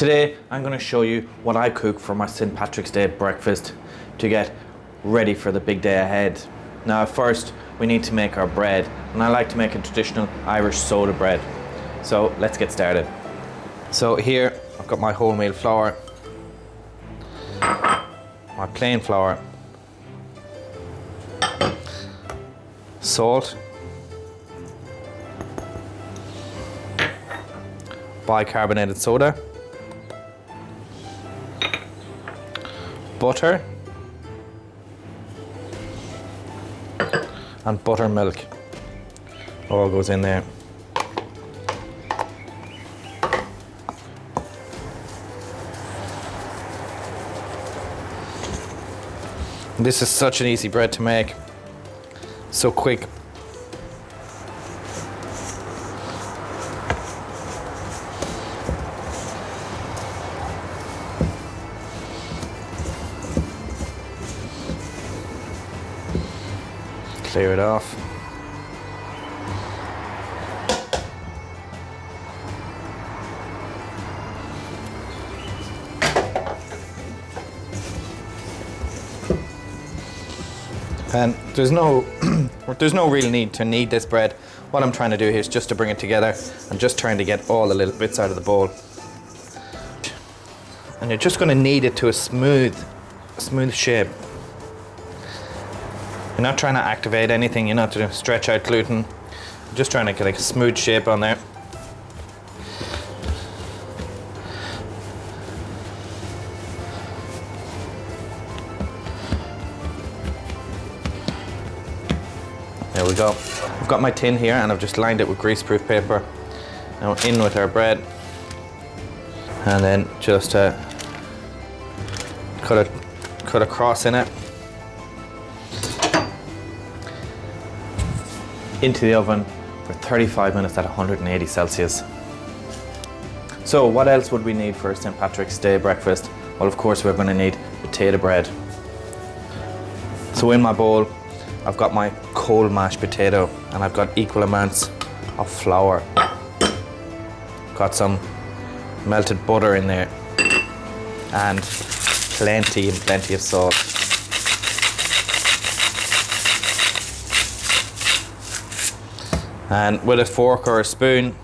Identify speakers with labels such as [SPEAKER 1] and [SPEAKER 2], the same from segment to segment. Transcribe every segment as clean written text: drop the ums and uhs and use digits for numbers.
[SPEAKER 1] Today I'm going to show you what I cook for my St. Patrick's Day breakfast to get ready for the big day ahead. Now first we need to make our bread, and I like to make a traditional Irish soda bread. So let's get started. So here I've got my wholemeal flour, my plain flour, salt, bicarbonated soda, butter, and buttermilk. All goes in there. This is such an easy bread to make, so quick. Clear it off. And there's no real need to knead this bread. What I'm trying to do here is just to bring it together and just trying to get all the little bits out of the bowl. And you're just going to knead it to a smooth shape. You're not trying to activate anything, you're not trying to stretch out gluten. You're just trying to get a smooth shape on there. There we go. I've got my tin here and I've just lined it with greaseproof paper. Now in with our bread, and then just cut a cross in it. Into the oven for 35 minutes at 180 Celsius. So what else would we need for St. Patrick's Day breakfast? Well, of course we're going to need potato bread. So in my bowl I've got my cold mashed potato, and I've got equal amounts of flour. Got some melted butter in there, and plenty of salt. And with a fork or a spoon,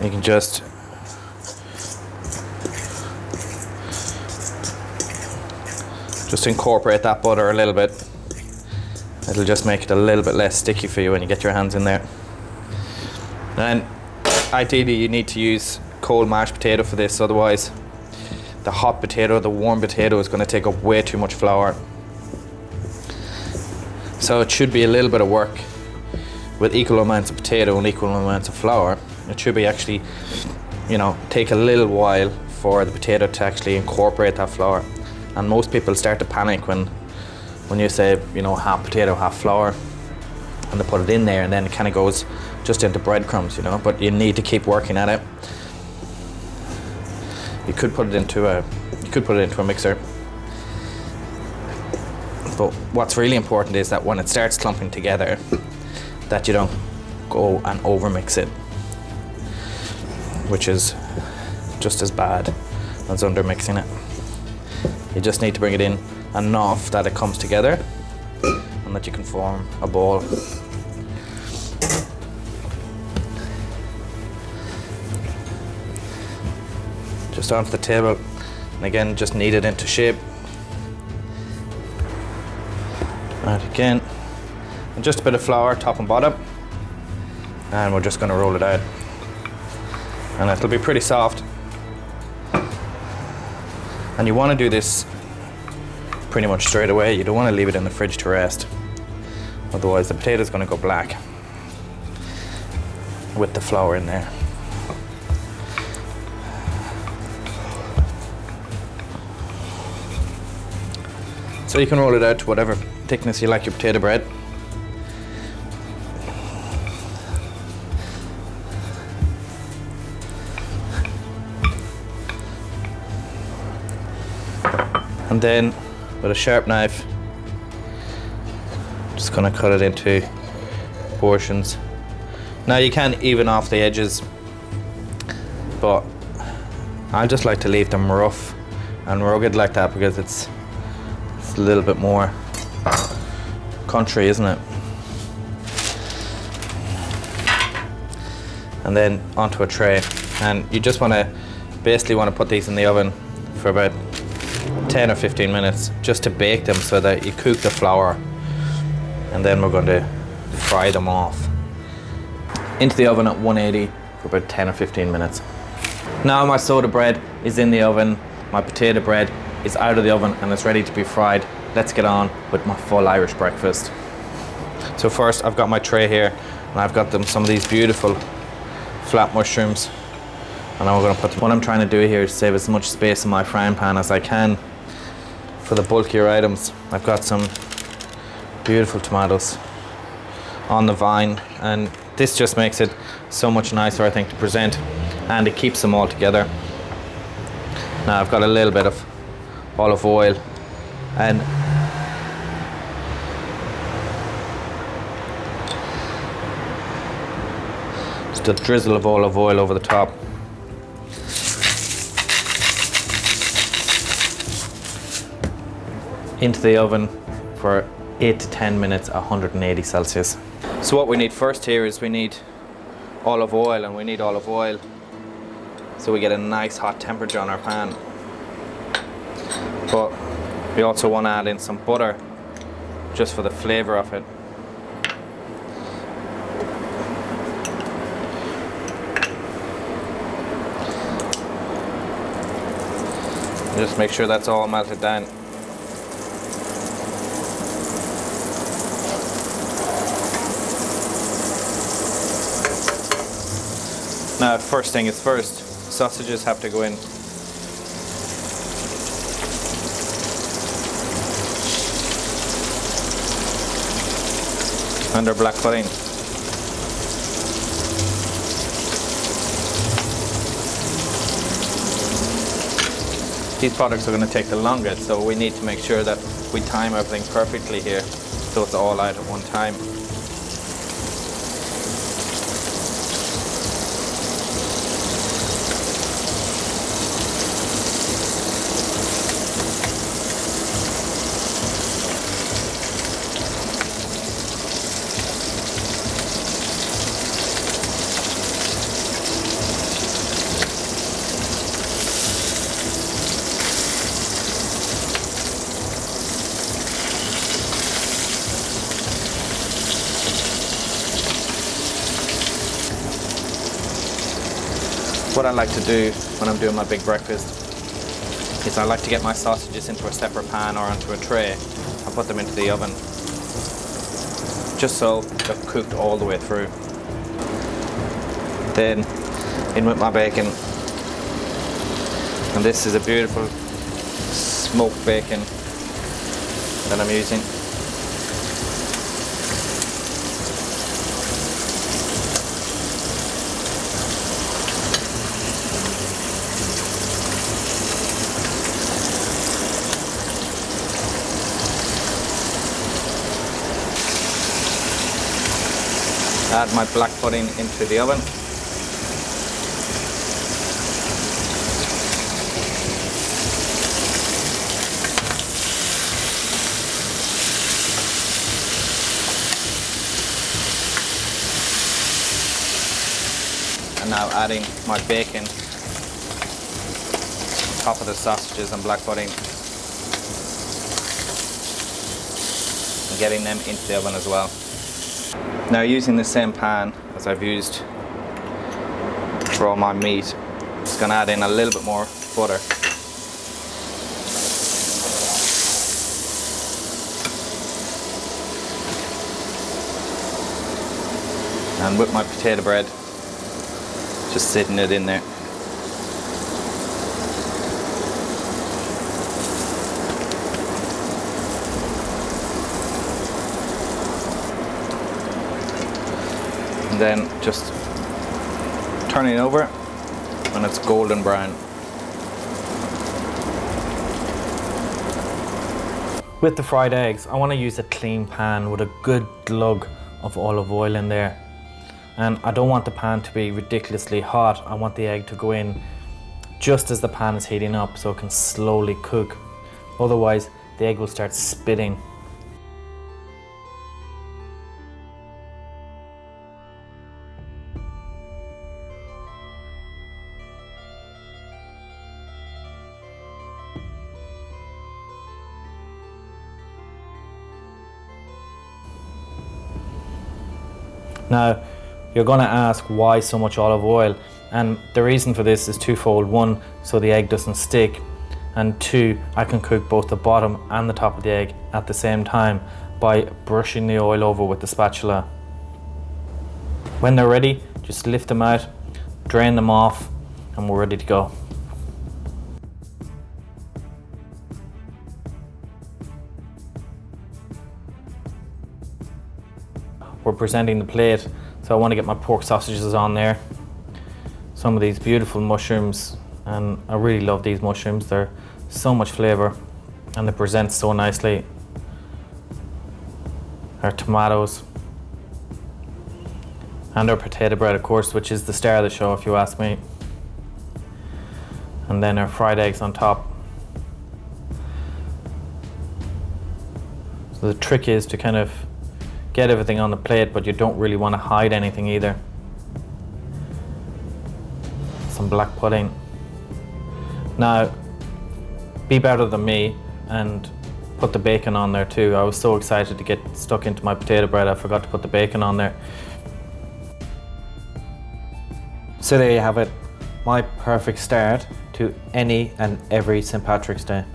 [SPEAKER 1] you can just incorporate that butter a little bit. It'll just make it a little bit less sticky for you when you get your hands in there. And ideally you need to use cold mashed potato for this, otherwise the hot potato, the warm potato, is going to take up way too much flour. So it should be a little bit of work with equal amounts of potato and equal amounts of flour. It should be actually, take a little while for the potato to actually incorporate that flour. And most people start to panic when you say, half potato, half flour, and they put it in there, and then it kind of goes just into breadcrumbs, but you need to keep working at it. You could put it into a mixer. But what's really important is that when it starts clumping together, that you don't go and overmix it, which is just as bad as undermixing it. You just need to bring it in enough that it comes together and that you can form a ball. Just onto the table, and again just knead it into shape. Right, again, and just a bit of flour top and bottom, and we're just going to roll it out, and it'll be pretty soft. And you want to do this pretty much straight away. You don't want to leave it in the fridge to rest, otherwise the potato's going to go black with the flour in there. So you can roll it out to whatever thickness you like your potato bread. And then with a sharp knife, just gonna cut it into portions. Now you can even off the edges, but I just like to leave them rough and rugged like that because it's a little bit more country, isn't it? And then onto a tray, and you just want to basically put these in the oven for about 10 or 15 minutes just to bake them so that you cook the flour, and then we're going to fry them off. Into the oven at 180 for about 10 or 15 minutes. Now my soda bread is in the oven, my potato bread is out of the oven and it's ready to be fried. Let's get on with my full Irish breakfast. So first I've got my tray here and I've got some of these beautiful flat mushrooms, and I'm going to put them. What I'm trying to do here is save as much space in my frying pan as I can for the bulkier items. I've got some beautiful tomatoes on the vine, and this just makes it so much nicer, I think, to present, and it keeps them all together. Now I've got a little bit of olive oil and just a drizzle of olive oil over the top. Into the oven for 8 to 10 minutes at 180 Celsius. So what we need first here is we need olive oil, and we need olive oil so we get a nice hot temperature on our pan. But we also want to add in some butter just for the flavour of it. Just make sure that's all melted down. Now, first thing is first, sausages have to go in. Under black pudding. These products are going to take the longest, so we need to make sure that we time everything perfectly here so it's all out at one time. What I like to do when I'm doing my big breakfast is I like to get my sausages into a separate pan or onto a tray and put them into the oven, just so they're cooked all the way through. Then in with my bacon, and this is a beautiful smoked bacon that I'm using. Add my black pudding into the oven. And now adding my bacon on top of the sausages and black pudding, and getting them into the oven as well. Now, using the same pan as I've used for all my meat, I'm just going to add in a little bit more butter. And with my potato bread, just sitting it in there. And then just turning it over when it's golden brown. With the fried eggs, I want to use a clean pan with a good glug of olive oil in there. And I don't want the pan to be ridiculously hot. I want the egg to go in just as the pan is heating up so it can slowly cook. Otherwise, the egg will start spitting. Now, you're going to ask why so much olive oil, and the reason for this is twofold. One, so the egg doesn't stick, and two, I can cook both the bottom and the top of the egg at the same time by brushing the oil over with the spatula. When they're ready, just lift them out, drain them off, and we're ready to go. We're presenting the plate, so I want to get my pork sausages on there. Some of these beautiful mushrooms, and I really love these mushrooms. They're so much flavour and they present so nicely. Our tomatoes and our potato bread, of course, which is the star of the show if you ask me. And then our fried eggs on top. So the trick is to kind of get everything on the plate, but you don't really want to hide anything either. Some black pudding. Now, be better than me and put the bacon on there too. I was so excited to get stuck into my potato bread, I forgot to put the bacon on there. So there you have it, my perfect start to any and every St. Patrick's Day.